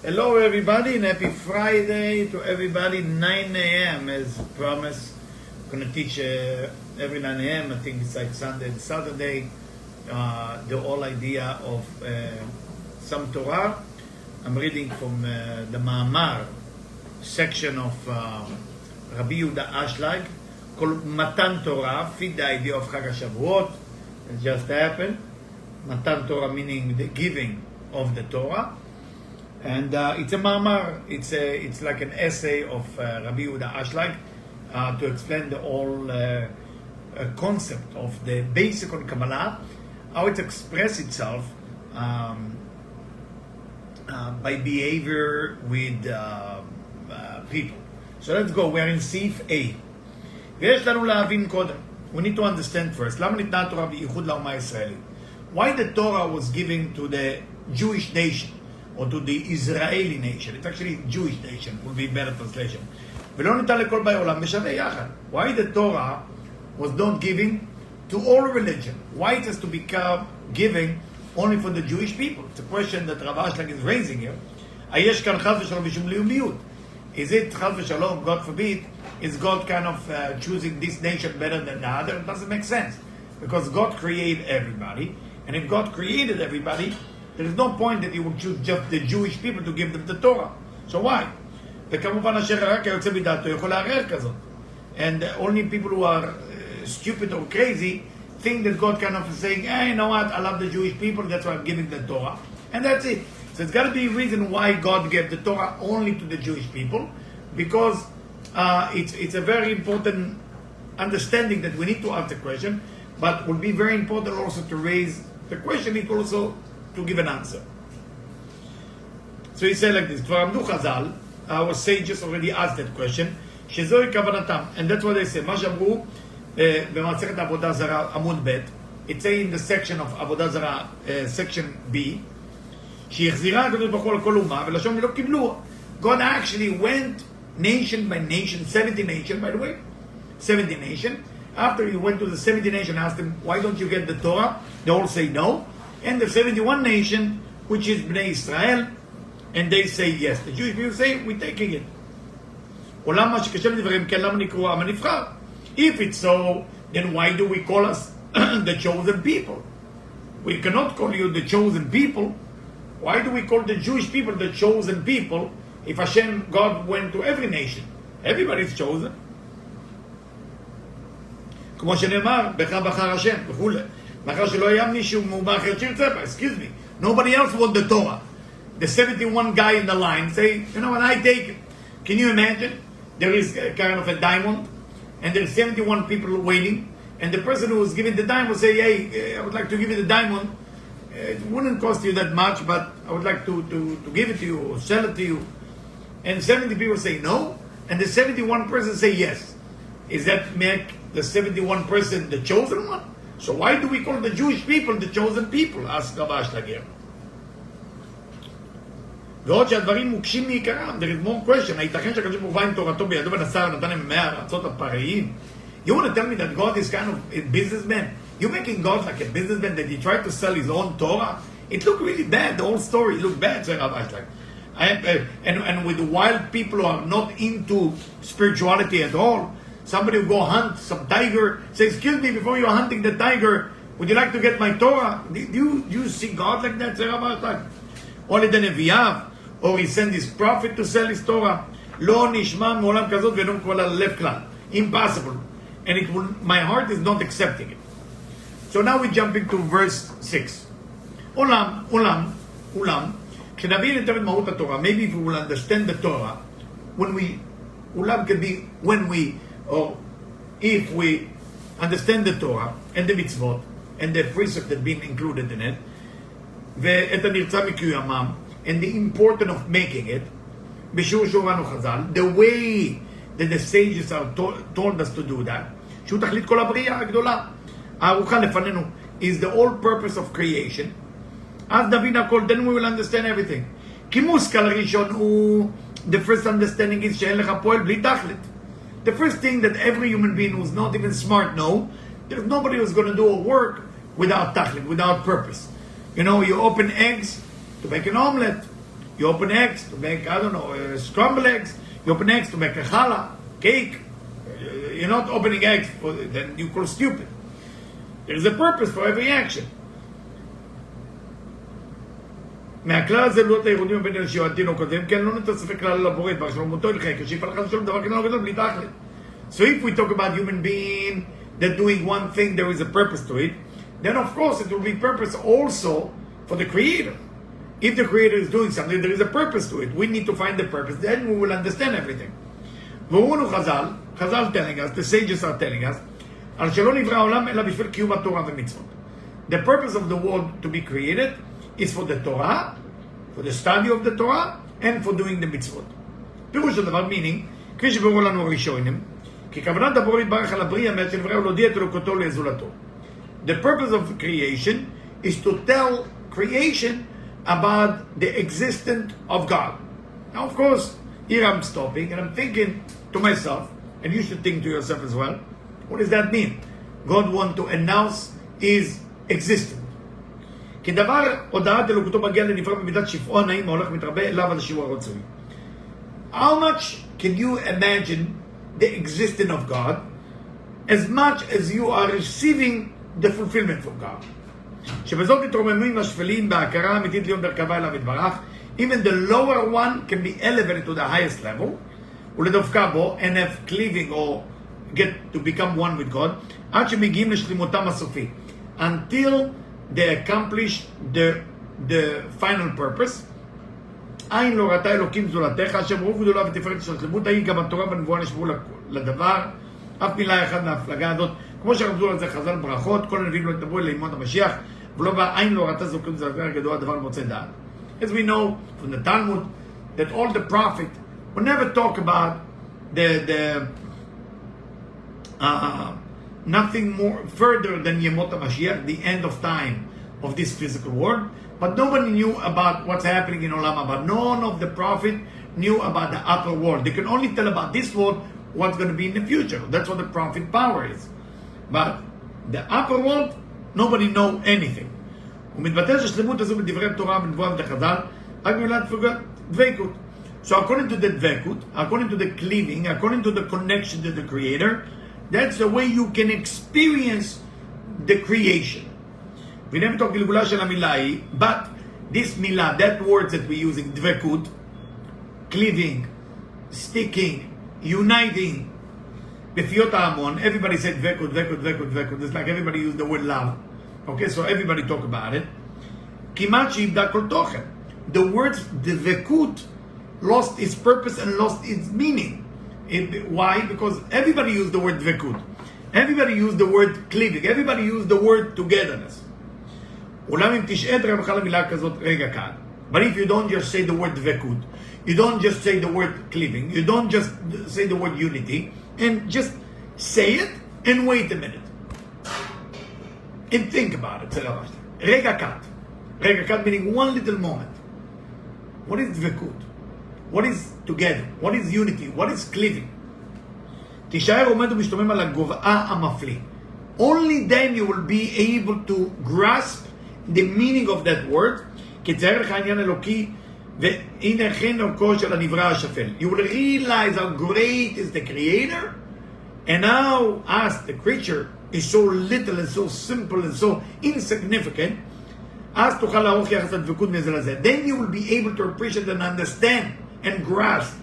Hello everybody and happy Friday to everybody. 9 a.m. as promised. I'm going to teach every 9 a.m. I think it's like Sunday and Saturday. The whole idea of some Torah. I'm reading from the Ma'amar section of Rabbi Yehuda Ashlag called Matan Torah, fit the idea of Chag Shavuot. It just happened. Matan Torah meaning the giving of the Torah. And it's a ma'amar, it's like an essay of Rabbi Yehuda Ashlag to explain the whole concept of the basic on Kabbalah, how it expresses itself by behavior with people. So let's go, we're in סעיף A. ויש לנו להבין קודם, we need to understand first, למה ניתנה התורה בייחוד לאומה הישראלית? Why the Torah was given to the Jewish nation? Or to the Israeli nation. It's actually Jewish nation, would be better translation. ולא ניתן לכל באי עולם בשווה יחד. Why the Torah was not given to all religion? Why it has to become giving only for the Jewish people? It's a question that Rav Ashlag is raising here. היש כאן חס ושלום ושום לאומיות? Is it חס ושלום, God forbid, is God kind of choosing this nation better than the other? It doesn't make sense. Because God created everybody, and if God created everybody, there is no point that you would choose just the Jewish people to give them the Torah. So why? וכמובן אשר רק היוצא מדעתו יכול לערער כזאת. And only people who are stupid or crazy think that God kind of is saying, hey, you know what, I love the Jewish people, that's why I'm giving the Torah. And that's it. So it's got to be a reason why God gave the Torah only to the Jewish people, because it's a very important understanding that we need to ask the question, but it will be very important also to raise the question, it also to give an answer. So he said like this, כבר עמדו חז"ל, our sages already asked that question, שזוהי כוונתם, and that's what they say, מה שאמרו במסכת עבודה זרה עמוד ב', it's in the section of עבודה זרה, section B, שהחזירה הקדוש ברוך הוא לכל אומה, ולשון לא קיבלו. God actually went nation by nation, 70 nation by the way, 70 nation, after he went to the 70 nation, asked them, why don't you get the Torah? They all say no. And the 71 nation, which is Bnei Israel, and they say yes. The Jewish people say, we're taking it. If it's so, then why do we call us the chosen people? We cannot call you the chosen people. Why do we call the Jewish people the chosen people if Hashem, God went to every nation? Everybody's chosen. כמו שנאמר, בך בחר השם, וכו'. מאחר שלא היה מישהו מאומה אחרת שירצה בה, excuse me, nobody else want the Torah. The 71 guy in the line say, you know what, I take it. Can you imagine? There is kind of a diamond, and there's 71 people waiting, and the person who was giving the diamond will say, hey, I would like to give you the diamond. It wouldn't cost you that much, but I would like to give it to you, or sell it to you. And 70 people say no, and the 71 person say yes. Is that make the 71 person the chosen one? So why do we call the Jewish people the chosen people? Ask Rav Ashlag here. ועוד שהדברים מוקשים מעיקרם, there is more question, הייתכן שהקדוש ברוך הוא עם תורתו בידו ונשא ונתן להם 100 ארצות הפראים? You want to tell me that God is kind of a businessman? You're making God like a businessman that he tried to sell his own Torah? It looked really bad, the whole story looked bad, said Rav Ashlag. And with the wild people who are not into spirituality at all, somebody will go hunt some tiger, say, excuse me, before you're hunting the tiger, would you like to get my Torah? Do you see God like that? Only the Nevi'av, or he sent his prophet to sell his Torah. לא נשמע מעולם כזאת ואינו מקובל על הלב כלל. Impossible. And it will, my heart is not accepting it. So now we jump into verse 6. עולם, כשנבין יותר את מהות התורה, maybe if we will understand the Torah, when we, עולם can be when we, or if we understand the Torah and the mitzvot and the precept that being included in it, ואת הנרצה מקוימם, and the importance of making it, בשיעור שהורנו חז"ל, the way that the sages are told us to do that, שהוא תכלית כל הבריאה הגדולה, הערוכה לפנינו, is the whole purpose of creation, אז נבין הכל, then we will understand everything. כי מושכל הראשון הוא, the first understanding is שאין לך פועל בלי תכלית. The first thing that every human being who's not even smart know, there's nobody who's going to do a work without tachlit, without purpose. You know, you open eggs to make an omelet. You open eggs to make, I don't know, scrambled eggs. You open eggs to make a challah, cake. You're not opening eggs, then you call stupid. There is a purpose for every action. מהכלל הזה לא היהודים ובין אנשים העתיד או קודם, כן, לא נתן ספק כלל לבורא, דבר שלמותו ילכה, כשיפעל לך שלום דבר כנראה גדול בלי תכלת. So if we talk about human being that doing one thing, there is a purpose to it, then of course it will be purpose also for the Creator. If the Creator is doing something, there is a purpose to it. We need to find the purpose, then we will understand everything. ואומרנו חז"ל telling us, the sages are telling us, על שלא נברא העולם אלא בשביל קיום התורה ומצוות. The purpose of the world to be created is for the Torah, for the study of the Torah, and for doing the mitzvot. פירוש הדבר, meaning, כפי שברור לנו הראשונים, כי כוונת הבורא יתברך על הבריאה מאת שנברא ולהודיע את אלוקותו לזולתו. The purpose of creation is to tell creation about the existence of God. Now, of course, here I'm stopping and I'm thinking to myself, and you should think to yourself as well, what does that mean? God wants to announce His existence. כדבר הודעת אלוקותו מגיע לנברא במידת שפעו הנעים ההולך מתרבה אליו על השיעור הרצוי. How much can you imagine the existence of God as much as you are receiving the fulfillment from God? שבזאת התרוממים השפלים בהכרה האמיתית ליום דרכבה אליו יתברך, even the lower one can be elevated to the highest level, ולדבקה בו, and have cleaving or get to become one with God, עד שמגיעים לשלימותם הסופי. Until they accomplish the final purpose. עין לא ראתה אלוקים זולתך, אשר ברוך גדולה ותפארת של שלמות, ההיא גם התורה והנבואה נשבעו לדבר, אף מילה אחת מההפלגה הזאת, כמו שרמזו על זה חז"ל ברכות, כל הנביאים לא יתנבאו אלא לימות המשיח, ולא בא עין לא ראתה אלוקים זולתך הגדול הדבר מוצא דעת. As we know from the Talmud, that all the prophets will never talk about nothing more further than Yemot HaMashiach, the end of time of this physical world. But nobody knew about what's happening in Olam Haba. None of the prophet knew about the upper world. They can only tell about this world what's going to be in the future. That's what the prophet power is. But the upper world, nobody know anything. ומתבטא שהשלמות הזו בדברי התורה ובנבואה ובחז"ל, רק במילה דבקות. So according to the dvekut, according to the cleaving, according to the connection to the Creator, that's the way you can experience the creation. והנה מתוך גלגולה של המילה היא, but this מילה, that word that we're using, dvekut, cleaving, sticking, uniting, בפיות ההמון, everybody said dvekut, dvekut, dvekut, dvekut. It's like everybody used the word love. Okay, so everybody talk about it. כמעט שאיבדה כל תוכן. The word dvekut lost its purpose and lost its meaning. Why? Because everybody used the word dvekut. Everybody used the word cleaving. Everybody used the word togetherness. אולם אם תשעה תראה בכלל המילה כזאת רגע כאן. But if you don't just say the word dvekut, you don't just say the word cleaving, you don't just say the word unity, and just say it and wait a minute. And think about it. רגע כאן. רגע כאן meaning one little moment. What is dvekut? What is together? What is unity? What is cleaving? תישאר עומד ומשתומם על הגובעה המפליא. Only then you will be able to grasp the meaning of that word. כי תצייר לך עניין אלוקי והנה כן אורכו של הנברא השפל. You will realize how great is the Creator, and how us, the creature, is so little and so simple and so insignificant. אז תוכל לערוך יחס הדבקות מזה לזה. Then you will be able to appreciate and understand and grasp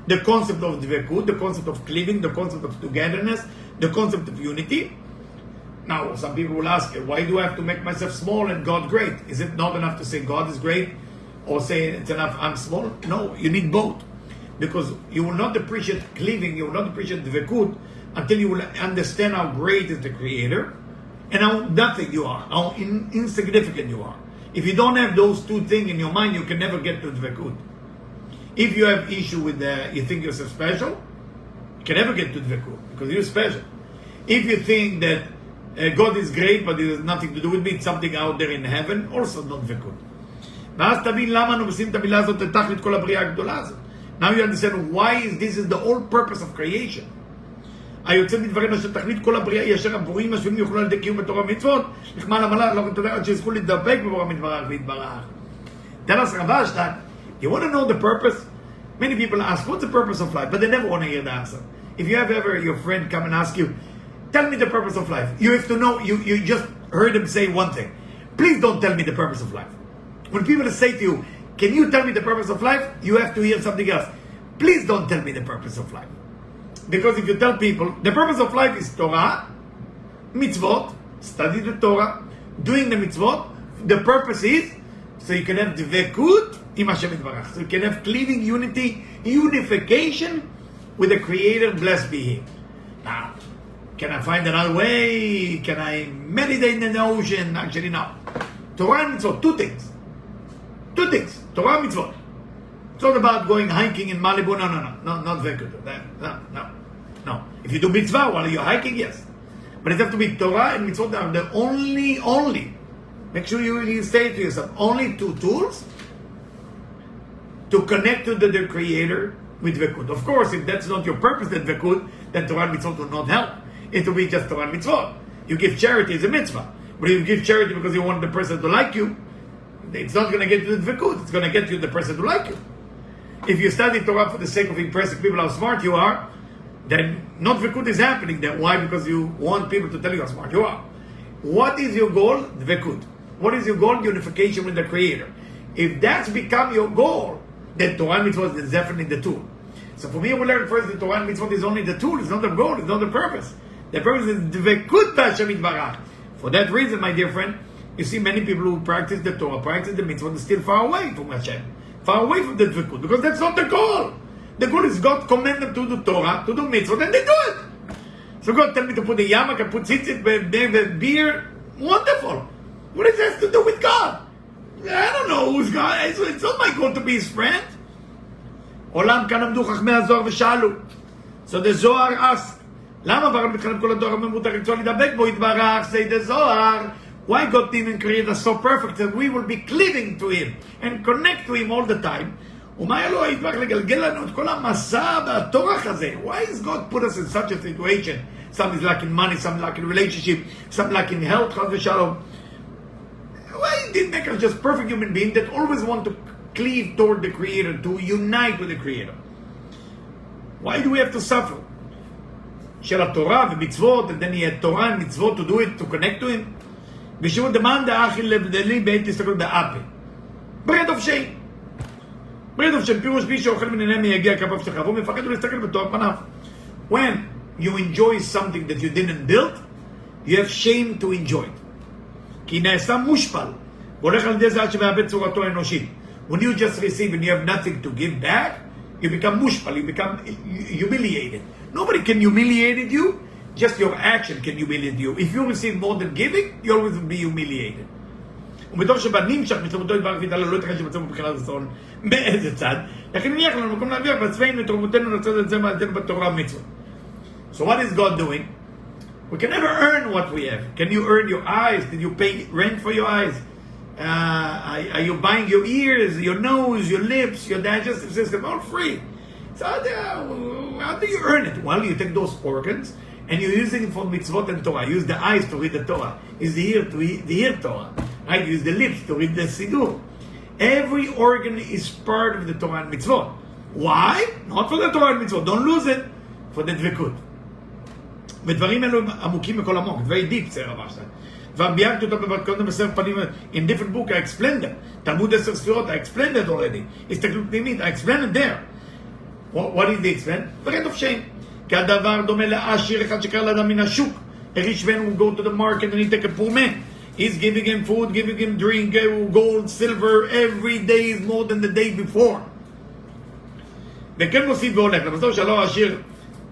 the concept of dvekut, the concept of cleaving, the concept of togetherness, the concept of unity. Now, some people will ask, why do I have to make myself small and God great? Is it not enough to say God is great or say it's enough I'm small? No, you need both. Because you will not appreciate cleaving, you will not appreciate dvekut until you will understand how great is the Creator and how nothing you are, how insignificant you are. If you don't have those two things in your mind, you can never get to dvekut. If you have issue with you think yourself special, you can never get to dvekut because you're special. If you think that God is great but it has nothing to do with me, it's something out there in heaven, also not dvekut. ואז תבין למה אנו עושים את המילה הזאת לתכלית כל הבריאה הגדולה הזאת. Now you understand why this is the whole purpose of creation. היוצא מדברים אשר תכלית כל הבריאה היא אשר הבורים השפלים יוכלו על ידי קיום בתורה ומצוות, נחמל המלאך לא תדע עד שיזכו לדבק בבורא מתברך ויתברך. Tell us Ravash that You want to know the purpose? Many people ask, what's the purpose of life? But they never want to hear the answer. If you have ever your friend come and ask you, tell me the purpose of life, you have to know, you just heard him say one thing. Please don't tell me the purpose of life. When people say to you, can you tell me the purpose of life? You have to hear something else. Please don't tell me the purpose of life. Because if you tell people, the purpose of life is Torah, mitzvot, study the Torah, doing the mitzvot, the purpose is, so you can have dvekut im Hashem Yitbarach. So you can have cleaving unity, unification with the Creator, blessed be He. Now, can I find another way? Can I meditate in the ocean? Actually, no. Torah and mitzvot, two things. Two things. Torah and mitzvot. It's not about going hiking in Malibu. No, not very good. No. If you do mitzvah while you're hiking, yes. But it has to be Torah and mitzvot are the only. Make sure you say it to yourself. Only two tools to connect to the Creator with Vekut. Of course, if that's not your purpose, that Vekut, then Torah and mitzvot will not help. It will be just Torah and mitzvot. You give charity as a mitzvah. But if you give charity because you want the person to like you, it's not going to get you the Vekut. It's going to get you the person to like you. If you study Torah for the sake of impressing people how smart you are, then not Vekut is happening then. Why? Because you want people to tell you how smart you are. What is your goal? Vekut. What is your goal? Unification with the Creator. If that's become your goal, then Torah and mitzvot is definitely the tool. So for me, we learn first that Torah and mitzvot is only the tool. It's not the goal. It's not the purpose. The purpose is dvekut b'Hashem Yitbarach. For that reason, my dear friend, you see many people who practice the Torah, practice the mitzvot, are still far away from Hashem. Far away from the dvekut. Because that's not the goal. The goal is God command them to do Torah, to do mitzvot, and they do it. So God tell me to put a yarmulke, I put tzitzit, beer. Wonderful. What does that have to do with God? I don't know who's God. It's not my goal to be his friend. עולם כאן עמדו חכמי הזוהר ושאלו. So the Zohar asked, למה ברא מתחלם כל הדור הממות הרצון לדבק בו יתברך? Say the Zohar. Why God didn't create us so perfect that we will be cleaving to Him and connect to Him all the time? ומה היה לו יתברך לגלגל לנו את כל המסע והטורח הזה? Why is God put us in such a situation? Some is lacking money, some lacking relationship, some lacking health, chas v'shalom. Why did make us just perfect human beings that always want to cleave toward the Creator, to unite with the Creator? Why do we have to suffer? של התורה ומצוות, and then he had Torah and mitzvot to do it, to connect to Him. ושהוא דמאן דאכיל לבדלי בעת תסתכל באפה. bread of shame. bread of shame, פירוש מי שאוכל מנהנה מיגיע כפיו שלך, והוא מפחד ולהסתכל בתוך פניו. When you enjoy something that you didn't build, you have shame to enjoy it. כי נעשה מושפל, והולך על ידי זה עד שמאבד צורתו האנושית. When you just receive and you have nothing to give back, you become mushpal, you become humiliated. Nobody can humiliate you, just your action can humiliate you. If you receive more than giving, you always will be humiliated. ומתוך שבנמשך מתלמותו יתברך ויתעלה לא ייתכן שמצאנו מבחינת רצון מאיזה צד, לכן נניח לנו מקום להביח בעצמנו את תרומותינו לצד את זה מעלתנו בתורה ומצוות. So what is God doing? We can never earn what we have. Can you earn your eyes? Did you pay rent for your eyes? Are you buying your ears, your nose, your lips, your digestive system? All free. So how do you earn it? Well, you take those organs and you're using it for mitzvot and Torah. Use the eyes to read the Torah. Use the ear to hear Torah. Right? Use the lips to read the Siddur. Every organ is part of the Torah and mitzvot. Why? Not for the Torah and mitzvot. Don't lose it. For the dvekut. ודברים אלו עמוקים מכל עמוק. Very deep, זה רבה שלהם. והביארתי אותו קודם בספר פנים, in different book I explained them. תלמוד 10 ספירות, I explained it already. הסתכלות פנימית, I explained it there. What did they explain? bread of shame. כי הדבר דומה לעשיר אחד שקרא לאדם מן השוק. A rich man will go to the market and he take a poor man. He's giving him food, giving him drink, gold, silver, every day is more than the day before. וכן מוסיף והולך. למסתור שלא העשיר,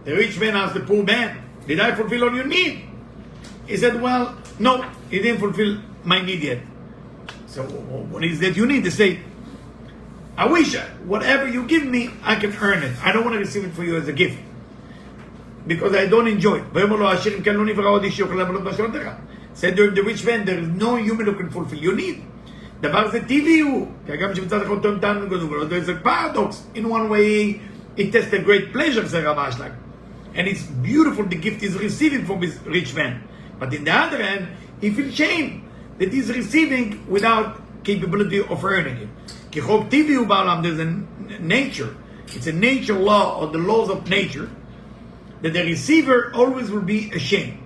the rich man asked the poor man, did I fulfill all your need? He said, well, no, he didn't fulfill my need yet. So what is that you need? To say, I wish whatever you give me, I can earn it. I don't want to receive it for you as a gift. Because I don't enjoy it. Said during the rich man, there is no human who can fulfill your need. דבר זה טבעי הוא, כי גם שמצד אחד טועם טעם וגדול, there's a paradox. In one way, it has a great pleasure, זה רבה שלך. And it's beautiful the gift is receiving from this rich man. But in the other hand, he feels shame that he's receiving without capability of earning it. כי חוק טבעי הוא בעולם, there's a nature, it's a nature law, or the laws of nature, that the receiver always will be ashamed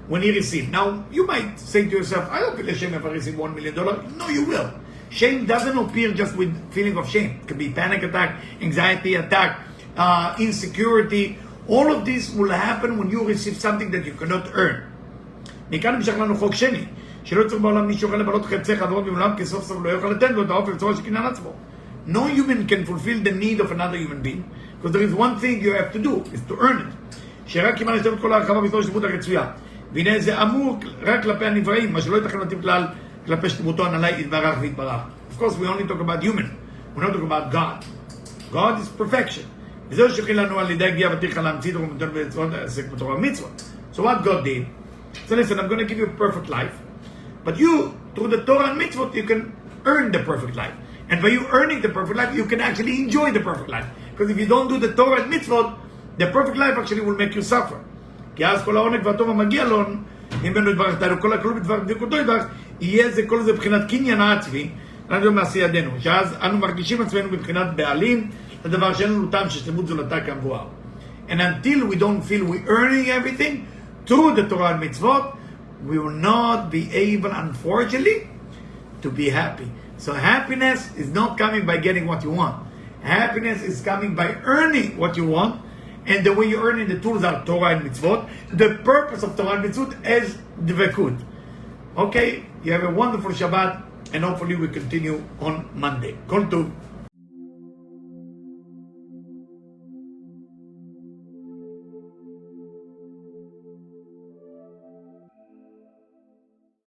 when he receives. Now, you might say to yourself, I don't feel ashamed if I receive $1 million. No, you will. Shame doesn't appear just with feeling of shame. It can be panic attack, anxiety attack, insecurity. All of this will happen when you receive something that you cannot earn. מכאן נמשך לנו חוק שני, שלא צריך בעולם מישהו יכול לבלות חפצי חברות בעולם, כי סוף סוף לא יוכל לתת לו את האופן בצורה שקניין עצמו. No human can fulfill the need of another human being, because there is one thing you have to do, is to earn it. שרק כמעט יש את כל ההרחבה בסופו של שלמות הרצויה. והנה זה אמור רק כלפי הנבראים, מה שלא ייתכן מתאים כלל כלפי שלמותו הנעלי יתברך ויתברך. Of course, we only talk about human. We don't talk about God. God is perfection. וזהו שכיל לנו על ידי הגיעה ותיכה להמציא תורה ומתון בצוות עסק בתורה ומצוות. So what God did, so listen, I'm going to give you a perfect life, but you, through the Torah and mitzvot, you can earn the perfect life. And by you earning the perfect life, you can actually enjoy the perfect life. Because if you don't do the Torah and mitzvot, the perfect life actually will make you suffer. כי אז כל העונג והטוב המגיע לו, אם בנו יתברך תנו, כל הכלול בדבר בדיוקותו יתברך, יהיה זה כל זה בבחינת קניין העצמי, לנו מעשי ידינו, שאז אנו מרגישים עצמנו בבחינת בעלים, לדבר שאין לנו טעם ששלמות זולתה כמבואר. And until we don't feel we're earning everything through the Torah and mitzvot, we will not be able, unfortunately, to be happy. So happiness is not coming by getting what you want. Happiness is coming by earning what you want. And the way you're earning the tools are Torah and mitzvot. The purpose of Torah and mitzvot is dvekut. Okay, you have a wonderful Shabbat, and hopefully we continue on Monday. Kol tov.